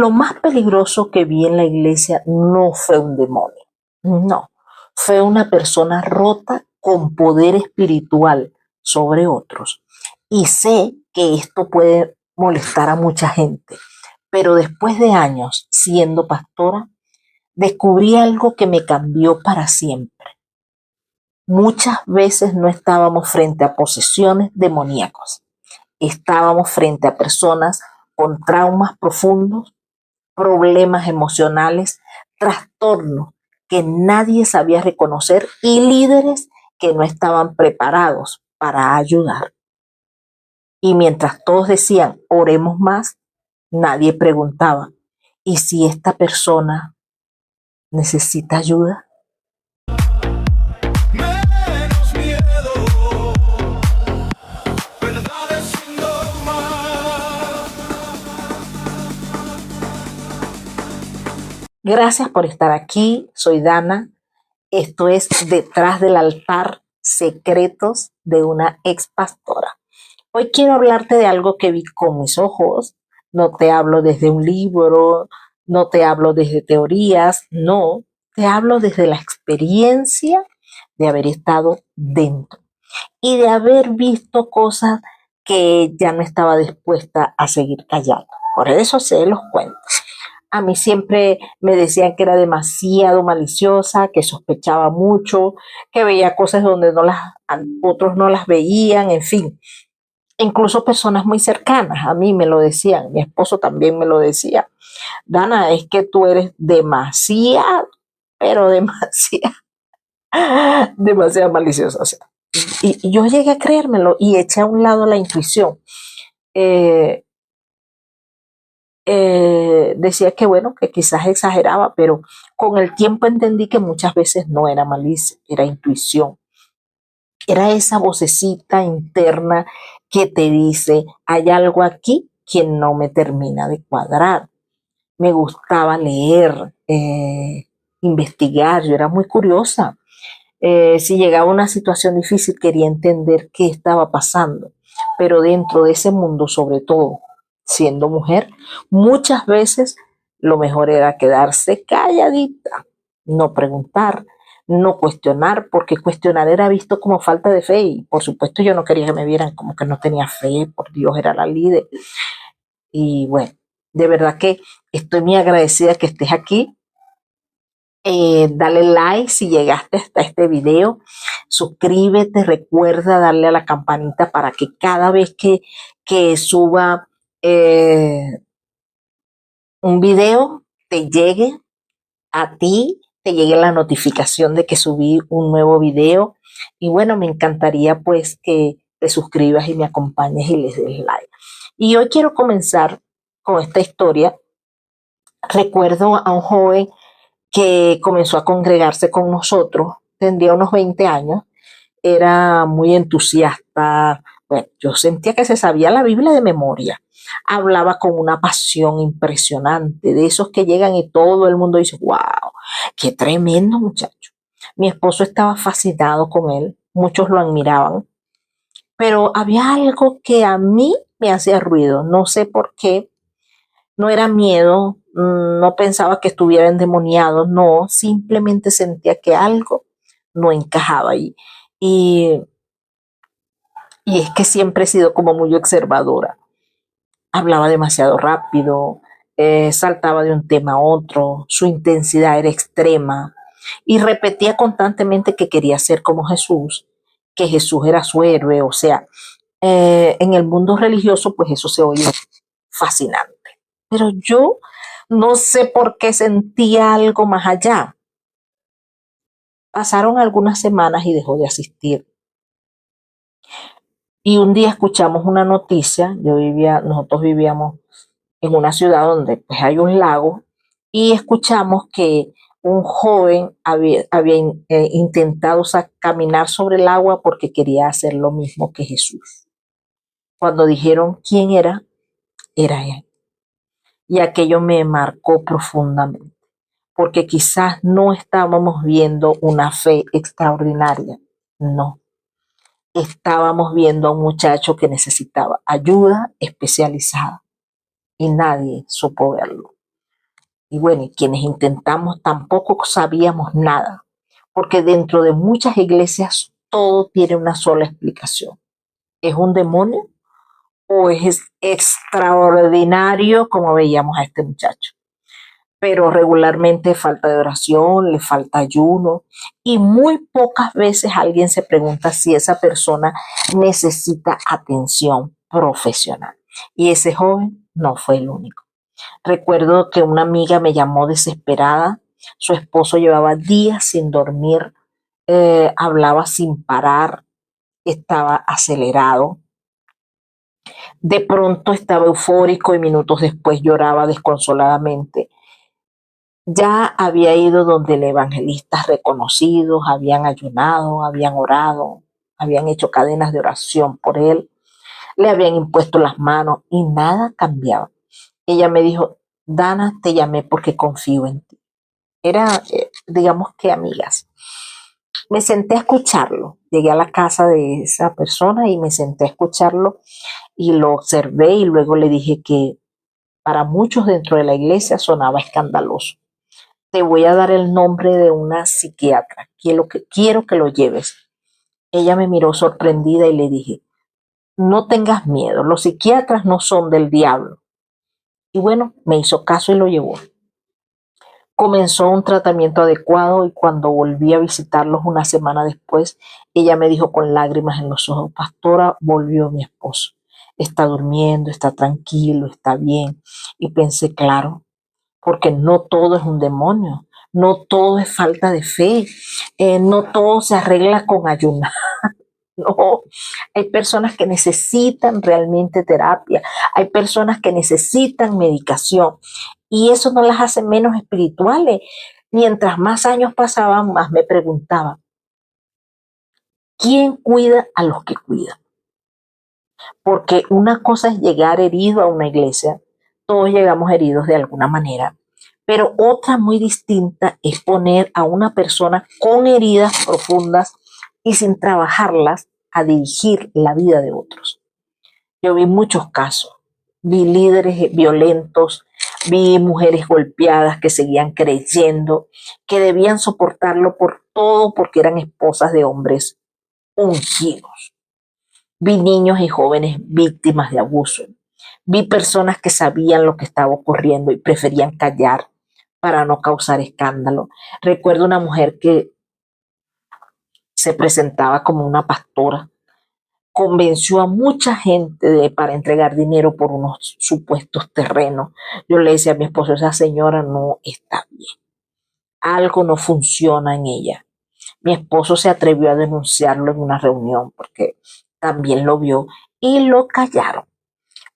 Lo más peligroso que vi en la iglesia no fue un demonio, no, fue una persona rota con poder espiritual sobre otros. Y sé que esto puede molestar a mucha gente, pero después de años siendo pastora, descubrí algo que me cambió para siempre. Muchas veces no estábamos frente a posesiones demoníacas, estábamos frente a personas con traumas profundos, problemas emocionales, trastornos que nadie sabía reconocer y líderes que no estaban preparados para ayudar. Y mientras todos decían, oremos más, nadie preguntaba, ¿y si esta persona necesita ayuda? Menos miedo, verdades sin dogma. Gracias por estar aquí. Soy Dana. Esto es Detrás del Altar, secretos de una ex pastora. Hoy quiero hablarte de algo que vi con mis ojos. No te hablo desde un libro, no te hablo desde teorías, no, te hablo desde la experiencia de haber estado dentro y de haber visto cosas que ya no estaba dispuesta a seguir callando. Por eso se los cuento. A mí siempre me decían que era demasiado maliciosa, que sospechaba mucho, que veía cosas donde otros no las veían, en fin. Incluso personas muy cercanas a mí me lo decían, mi esposo también me lo decía. Dana, es que tú eres demasiado, pero demasiado, demasiado maliciosa. O sea, y yo llegué a creérmelo y eché a un lado la intuición. Eh, Decía que bueno, que quizás exageraba, pero con el tiempo entendí que muchas veces no era malicia, era intuición. Era esa vocecita interna que te dice, hay algo aquí que no me termina de cuadrar. Me gustaba leer, investigar, yo era muy curiosa. Si llegaba una situación difícil, quería entender qué estaba pasando. Pero dentro de ese mundo, sobre todo, siendo mujer, muchas veces lo mejor era quedarse calladita, no preguntar, no cuestionar, porque cuestionar era visto como falta de fe y por supuesto yo no quería que me vieran como que no tenía fe, por Dios era la líder. Y bueno, de verdad que estoy muy agradecida que estés aquí. Dale like si llegaste hasta este video, suscríbete, recuerda darle a la campanita para que cada vez que suba eh, un video te llegue a ti, te llegue la notificación de que subí un nuevo video. Y bueno, me encantaría pues que te suscribas y me acompañes y les des like. Y hoy quiero comenzar con esta historia. Recuerdo a un joven que comenzó a congregarse con nosotros, tendría unos 20 años, era muy entusiasta. Bueno, yo sentía que se sabía la Biblia de memoria. Hablaba con una pasión impresionante, de esos que llegan y todo el mundo dice, wow, qué tremendo muchacho. Mi esposo estaba fascinado con él, muchos lo admiraban, pero había algo que a mí me hacía ruido, no sé por qué, no era miedo, no pensaba que estuviera endemoniado, no, simplemente sentía que algo no encajaba ahí. Y, y es que siempre he sido como muy observadora. Hablaba demasiado rápido, saltaba de un tema a otro, su intensidad era extrema y repetía constantemente que quería ser como Jesús, que Jesús era su héroe, o sea, en el mundo religioso pues eso se oye fascinante. Pero yo no sé por qué sentía algo más allá. Pasaron algunas semanas y dejó de asistir. Y un día escuchamos una noticia, nosotros vivíamos en una ciudad donde pues, hay un lago y escuchamos que un joven había intentado caminar sobre el agua porque quería hacer lo mismo que Jesús. Cuando dijeron quién era él. Y aquello me marcó profundamente, porque quizás no estábamos viendo una fe extraordinaria, no, estábamos viendo a un muchacho que necesitaba ayuda especializada y nadie supo verlo. Y bueno, y quienes intentamos tampoco sabíamos nada, porque dentro de muchas iglesias todo tiene una sola explicación. ¿Es un demonio o es extraordinario como veíamos a este muchacho? Pero regularmente falta de oración, le falta ayuno y muy pocas veces alguien se pregunta si esa persona necesita atención profesional. Y ese joven no fue el único. Recuerdo que una amiga me llamó desesperada, su esposo llevaba días sin dormir, hablaba sin parar, estaba acelerado, de pronto estaba eufórico y minutos después lloraba desconsoladamente. Ya había ido donde el evangelistas reconocidos, habían ayunado, habían orado, habían hecho cadenas de oración por él, le habían impuesto las manos y nada cambiaba. Ella me dijo, Dana, te llamé porque confío en ti. Era, digamos que amigas. Me senté a escucharlo. Llegué a la casa de esa persona y me senté a escucharlo y lo observé y luego le dije que para muchos dentro de la iglesia sonaba escandaloso. Te voy a dar el nombre de una psiquiatra. Quiero que lo lleves. Ella me miró sorprendida y le dije, no tengas miedo, los psiquiatras no son del diablo. Y bueno, me hizo caso y lo llevó. Comenzó un tratamiento adecuado y cuando volví a visitarlos una semana después, ella me dijo con lágrimas en los ojos, pastora, volvió mi esposo. Está durmiendo, está tranquilo, está bien. Y pensé, claro, porque no todo es un demonio, no todo es falta de fe, no todo se arregla con ayunar. No, hay personas que necesitan realmente terapia, hay personas que necesitan medicación y eso no las hace menos espirituales. Mientras más años pasaban, más me preguntaba, ¿quién cuida a los que cuidan? Porque una cosa es llegar herido a una iglesia, todos llegamos heridos de alguna manera, pero otra muy distinta es poner a una persona con heridas profundas y sin trabajarlas a dirigir la vida de otros. Yo vi muchos casos, vi líderes violentos, vi mujeres golpeadas que seguían creyendo que debían soportarlo por todo porque eran esposas de hombres ungidos. Vi niños y jóvenes víctimas de abuso. Vi personas que sabían lo que estaba ocurriendo y preferían callar para no causar escándalo. Recuerdo una mujer que se presentaba como una pastora, convenció a mucha gente para entregar dinero por unos supuestos terrenos. Yo le decía a mi esposo, esa señora no está bien, algo no funciona en ella. Mi esposo se atrevió a denunciarlo en una reunión porque también lo vio y lo callaron,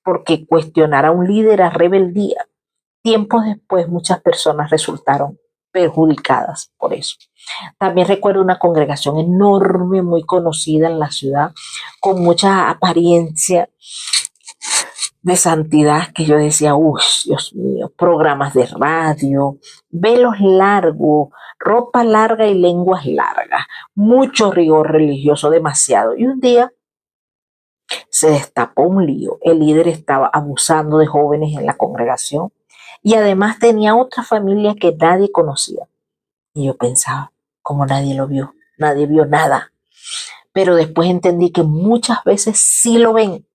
porque cuestionar a un líder a rebeldía. Tiempos después muchas personas resultaron perjudicadas por eso. También recuerdo una congregación enorme, muy conocida en la ciudad, con mucha apariencia de santidad que yo decía, uff, Dios mío, programas de radio, velos largos, ropa larga y lenguas largas, mucho rigor religioso, demasiado. Y un día se destapó un lío. El líder estaba abusando de jóvenes en la congregación y además tenía otra familia que nadie conocía. Y yo pensaba, como nadie lo vio, nadie vio nada. Pero después entendí que muchas veces sí lo ven.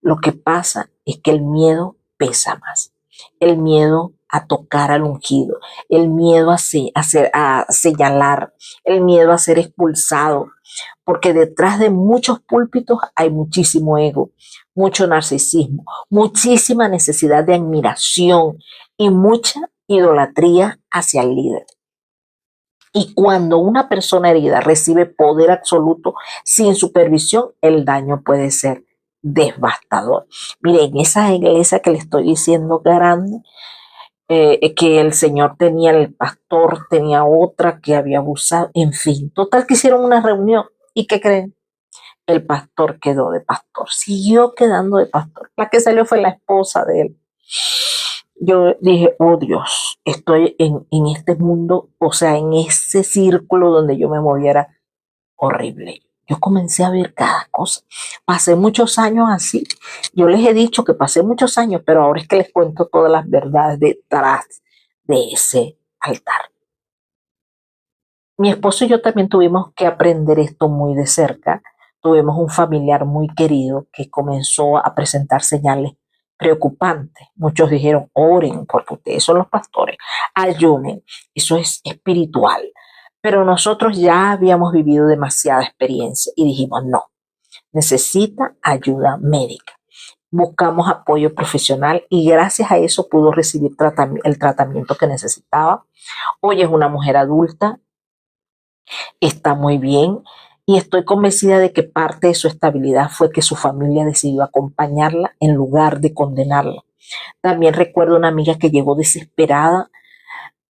Lo que pasa es que el miedo pesa más. El miedo a tocar al ungido, el miedo a señalar, el miedo a ser expulsado, porque detrás de muchos púlpitos hay muchísimo ego, mucho narcisismo, muchísima necesidad de admiración y mucha idolatría hacia el líder. Y cuando una persona herida recibe poder absoluto sin supervisión, el daño puede ser devastador. Miren, esa iglesia que le estoy diciendo grande, que el señor tenía, el pastor tenía otra que había abusado, en fin, total que hicieron una reunión. ¿Y qué creen? El pastor quedó de pastor, siguió quedando de pastor. La que salió fue la esposa de él. Yo dije, oh Dios, estoy en este mundo, o sea, en ese círculo donde yo me moviera horrible. Yo comencé a ver cada cosa. Pasé muchos años así. Yo les he dicho que pasé muchos años, pero ahora es que les cuento todas las verdades detrás de ese altar. Mi esposo y yo también tuvimos que aprender esto muy de cerca. Tuvimos un familiar muy querido que comenzó a presentar señales preocupantes. Muchos dijeron, oren, porque ustedes son los pastores, ayunen, eso es espiritual. Pero nosotros ya habíamos vivido demasiada experiencia y dijimos, no, necesita ayuda médica. Buscamos apoyo profesional y gracias a eso pudo recibir el tratamiento que necesitaba. Hoy es una mujer adulta, está muy bien y estoy convencida de que parte de su estabilidad fue que su familia decidió acompañarla en lugar de condenarla. También recuerdo una amiga que llegó desesperada.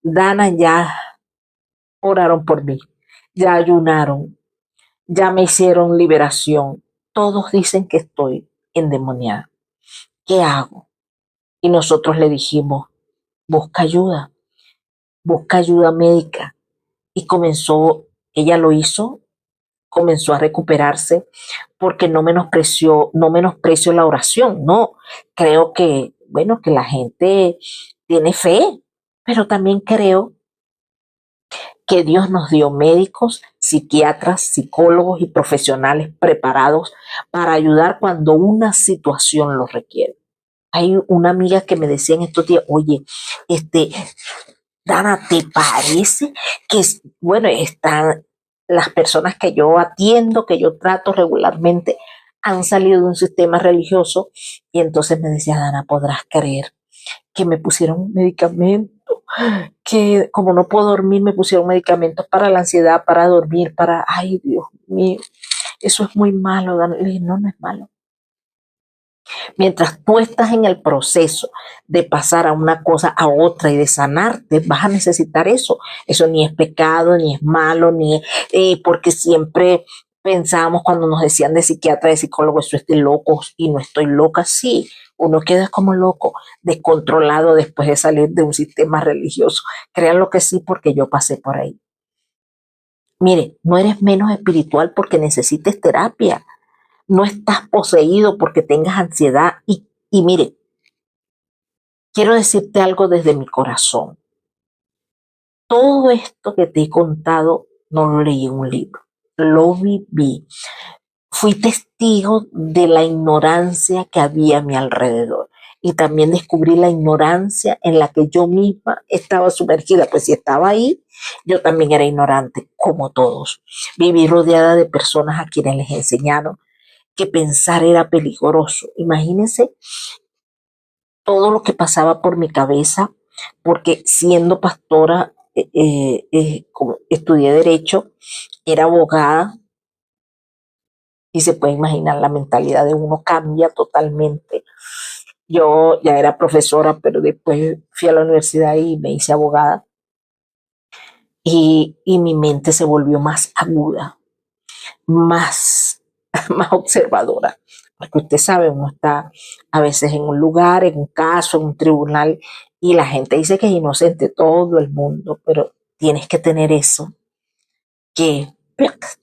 Dana, ya oraron por mí, ya ayunaron, ya me hicieron liberación. Todos dicen que estoy endemoniada. ¿Qué hago? Y nosotros le dijimos, busca busca ayuda médica. Y comenzó, ella lo hizo, comenzó a recuperarse porque no menosprecio la oración, no. Creo que, bueno, que la gente tiene fe, pero también creo que Dios nos dio médicos, psiquiatras, psicólogos y profesionales preparados para ayudar cuando una situación lo requiere. Hay una amiga que me decía en estos días, oye, este, Dana, ¿te parece que, bueno, están las personas que yo atiendo, que yo trato regularmente, han salido de un sistema religioso? Y entonces me decía, Dana, podrás creer que me pusieron medicamentos, que como no puedo dormir, me pusieron medicamentos para la ansiedad, para dormir, para, ay, Dios mío, eso es muy malo, Dana. Le dije, no, no es malo. Mientras tú estás en el proceso de pasar a una cosa a otra y de sanarte, vas a necesitar eso. Eso ni es pecado, ni es malo, ni es, porque siempre pensábamos cuando nos decían de psiquiatra, de psicólogo, eso es de locos y no estoy loca. Sí, uno queda como loco, descontrolado después de salir de un sistema religioso. Créanlo que sí, porque yo pasé por ahí. Mire, no eres menos espiritual porque necesites terapia. No estás poseído porque tengas ansiedad. Y mire, quiero decirte algo desde mi corazón. Todo esto que te he contado no lo leí en un libro, lo viví. Fui testigo de la ignorancia que había a mi alrededor y también descubrí la ignorancia en la que yo misma estaba sumergida, pues si estaba ahí, yo también era ignorante, como todos. Viví rodeada de personas a quienes les enseñaron que pensar era peligroso. Imagínense todo lo que pasaba por mi cabeza, porque siendo pastora, como estudié derecho, era abogada y se puede imaginar la mentalidad de uno cambia totalmente. Yo ya era profesora, pero después fui a la universidad y me hice abogada y mi mente se volvió más aguda, más, más observadora. Porque usted sabe, uno está a veces en un lugar, en un caso, en un tribunal, y la gente dice que es inocente todo el mundo, pero tienes que tener eso que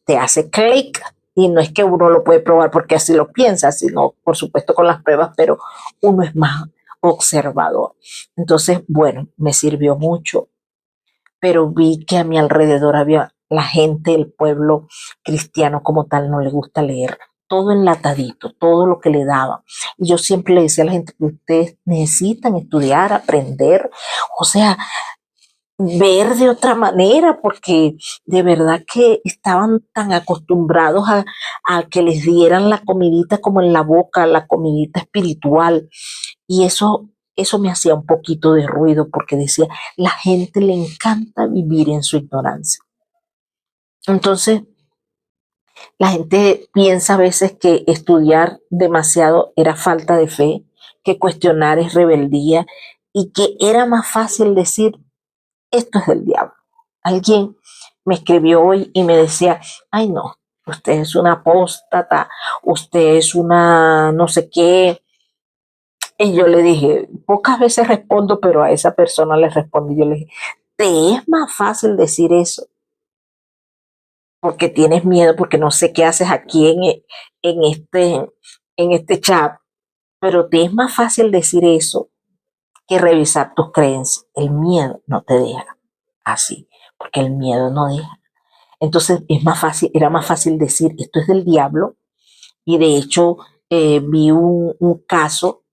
te hace clic. Y no es que uno lo puede probar porque así lo piensa, sino por supuesto con las pruebas, pero uno es más observador. Entonces, bueno, me sirvió mucho, pero vi que a mi alrededor había la gente, el pueblo cristiano como tal, no le gusta leer. Todo enlatadito, todo lo que le daban. Y yo siempre le decía a la gente que ustedes necesitan estudiar, aprender, o sea, ver de otra manera, porque de verdad que estaban tan acostumbrados a que les dieran la comidita como en la boca, la comidita espiritual. Y eso me hacía un poquito de ruido porque decía, la gente le encanta vivir en su ignorancia. Entonces, la gente piensa a veces que estudiar demasiado era falta de fe, que cuestionar es rebeldía y que era más fácil decir, esto es del diablo. Alguien me escribió hoy y me decía, ay no, usted es una apóstata, usted es una no sé qué. Y yo le dije, pocas veces respondo, pero a esa persona le respondí, yo le dije, te es más fácil decir eso porque tienes miedo, porque no sé qué haces aquí en este, en este chat, pero te es más fácil decir eso que revisar tus creencias. El miedo no te deja así, porque el miedo no deja. Entonces es más fácil, era más fácil decir esto es del diablo. Y de hecho vi un caso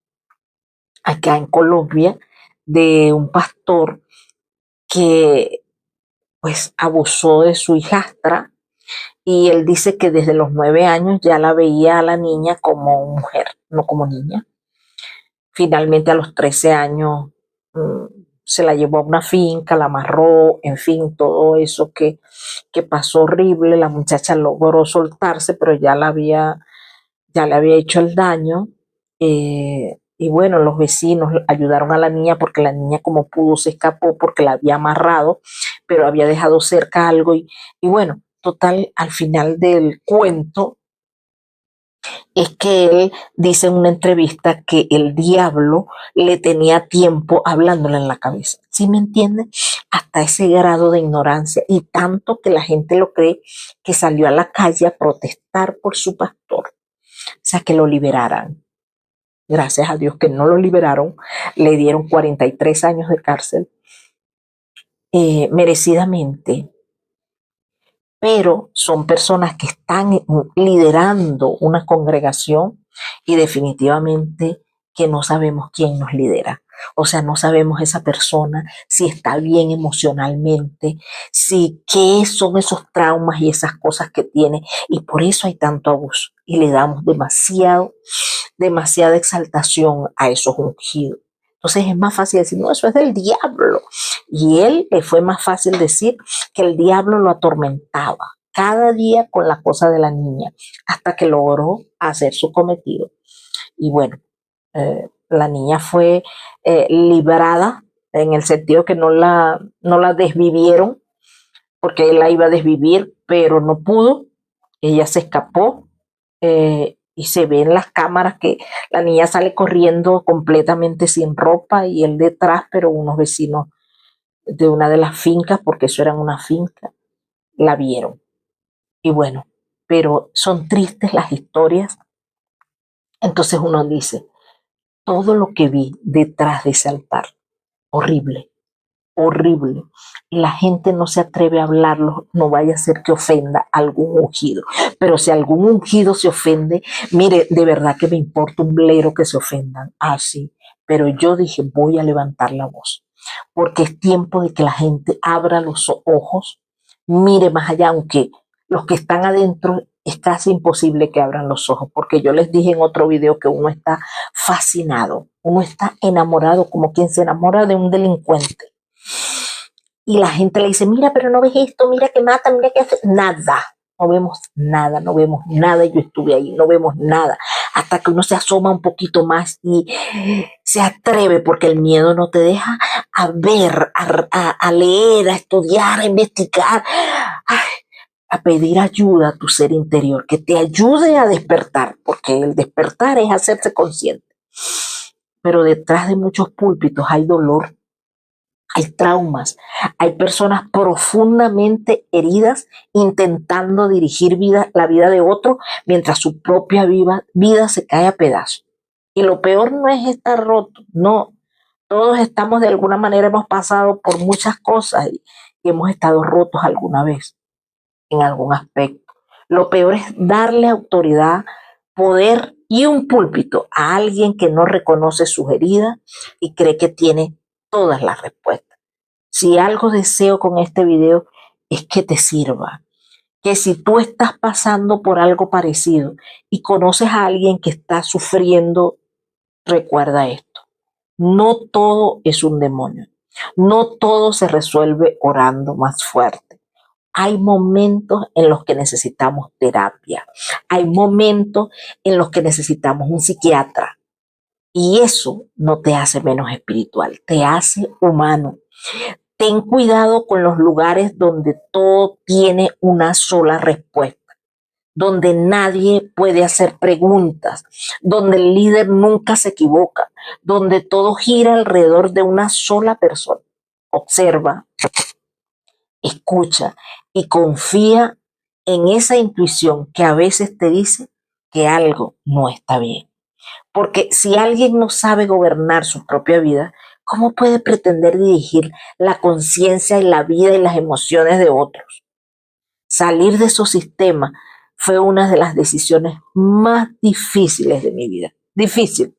acá en Colombia de un pastor que pues abusó de su hijastra y él dice que desde los 9 años ya la veía a la niña como mujer, no como niña. Finalmente a los 13 años se la llevó a una finca, la amarró, en fin, todo eso que pasó horrible. La muchacha logró soltarse, pero ya le había hecho el daño. Y bueno, los vecinos ayudaron a la niña porque la niña como pudo se escapó porque la había amarrado, pero había dejado cerca algo. Y bueno, total, al final del cuento es que él dice en una entrevista que el diablo le tenía tiempo hablándole en la cabeza. ¿Sí me entiendes? Hasta ese grado de ignorancia y tanto que la gente lo cree que salió a la calle a protestar por su pastor. O sea, que lo liberaran. Gracias a Dios que no lo liberaron. Le dieron 43 años de cárcel merecidamente, pero son personas que están liderando una congregación y definitivamente que no sabemos quién nos lidera. O sea, no sabemos esa persona si está bien emocionalmente, si qué son esos traumas y esas cosas que tiene. Y por eso hay tanto abuso. Y le damos demasiada exaltación a esos ungidos. Entonces es más fácil decir, no, eso es del diablo. Y él le fue más fácil decir que el diablo lo atormentaba cada día con la cosa de la niña, hasta que logró hacer su cometido. Y bueno, la niña fue librada en el sentido que no la desvivieron, porque él la iba a desvivir, pero no pudo. Ella se escapó y se ve en las cámaras que la niña sale corriendo completamente sin ropa y él detrás, pero unos vecinos de una de las fincas, porque eso eran una finca, la vieron. Y bueno, pero son tristes las historias. Entonces uno dice, todo lo que vi detrás de ese altar, horrible, horrible. La gente no se atreve a hablarlo, no vaya a ser que ofenda a algún ungido. Pero si algún ungido se ofende, mire, de verdad que me importa un blero que se ofendan. Así. Pero yo dije, voy a levantar la voz, porque es tiempo de que la gente abra los ojos, mire más allá, aunque los que están adentro es casi imposible que abran los ojos, porque yo les dije en otro video que uno está fascinado, uno está enamorado como quien se enamora de un delincuente. Y la gente le dice, mira, pero no ves esto, mira que mata, mira que hace. Nada, no vemos nada, no vemos nada. Yo estuve ahí, no vemos nada. Hasta que uno se asoma un poquito más y se atreve, porque el miedo no te deja a ver, a leer, a estudiar, a investigar, a pedir ayuda a tu ser interior, que te ayude a despertar, porque el despertar es hacerse consciente. Pero detrás de muchos púlpitos hay dolor, hay traumas, hay personas profundamente heridas intentando dirigir la vida de otro mientras su propia vida se cae a pedazos. Y lo peor no es estar roto, no. Todos estamos de alguna manera, hemos pasado por muchas cosas y hemos estado rotos alguna vez, en algún aspecto. Lo peor es darle autoridad, poder y un púlpito a alguien que no reconoce sus heridas y cree que tiene todas las respuestas. Si algo deseo con este video es que te sirva, que si tú estás pasando por algo parecido y conoces a alguien que está sufriendo, recuerda esto. No todo es un demonio. No todo se resuelve orando más fuerte. Hay momentos en los que necesitamos terapia. Hay momentos en los que necesitamos un psiquiatra. Y eso no te hace menos espiritual, te hace humano. Ten cuidado con los lugares donde todo tiene una sola respuesta, donde nadie puede hacer preguntas, donde el líder nunca se equivoca, donde todo gira alrededor de una sola persona. Observa, escucha y confía en esa intuición que a veces te dice que algo no está bien. Porque si alguien no sabe gobernar su propia vida, ¿Cómo puede pretender dirigir la conciencia y la vida y las emociones de otros? Salir de esos sistemas fue una de las decisiones más difíciles de mi vida. Difícil,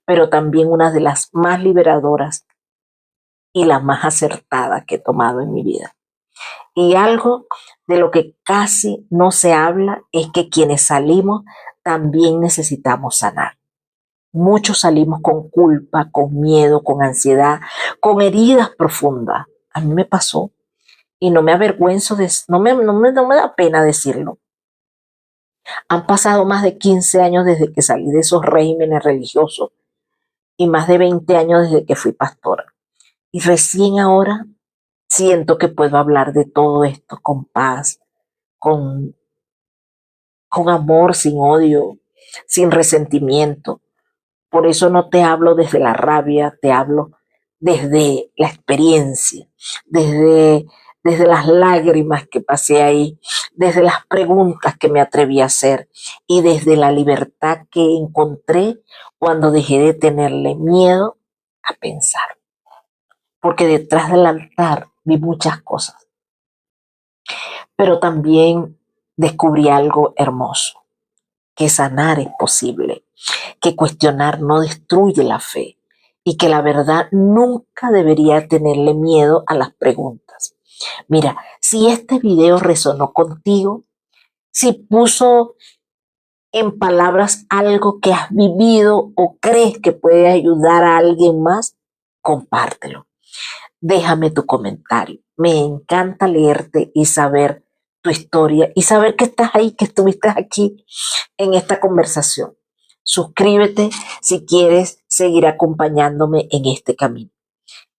pero también una de las más liberadoras y la más acertada que he tomado en mi vida. Y algo de lo que casi no se habla es que quienes salimos también necesitamos sanar. Muchos salimos con culpa, con miedo, con ansiedad, con heridas profundas. A mí me pasó y no me avergüenzo, no me da pena decirlo. Han pasado más de 15 años desde que salí de esos regímenes religiosos y más de 20 años desde que fui pastora. Y recién ahora siento que puedo hablar de todo esto con paz, con, con amor, sin odio, sin resentimiento. Por eso no te hablo desde la rabia, te hablo desde la experiencia, desde, desde las lágrimas que pasé ahí, desde las preguntas que me atreví a hacer y desde la libertad que encontré cuando dejé de tenerle miedo a pensar. Porque detrás del altar vi muchas cosas, pero también descubrí algo hermoso, que sanar es posible, que cuestionar no destruye la fe y que la verdad nunca debería tenerle miedo a las preguntas. Mira, si este video resonó contigo, si puso en palabras algo que has vivido o crees que puede ayudar a alguien más, compártelo. Déjame tu comentario. Me encanta leerte y saber tu historia y saber que estás ahí, que estuviste aquí en esta conversación. Suscríbete si quieres seguir acompañándome en este camino.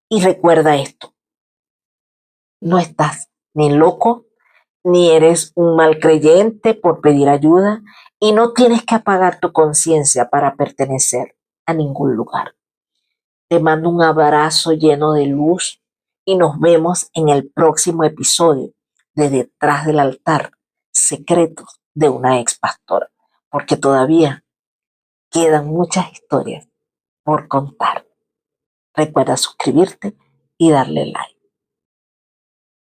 Y recuerda esto, no estás ni loco, ni eres un mal creyente por pedir ayuda y no tienes que apagar tu conciencia para pertenecer a ningún lugar. Te mando un abrazo lleno de luz y nos vemos en el próximo episodio de Detrás del Altar, Secretos de una ex pastora, porque todavía quedan muchas historias por contar. Recuerda suscribirte y darle like.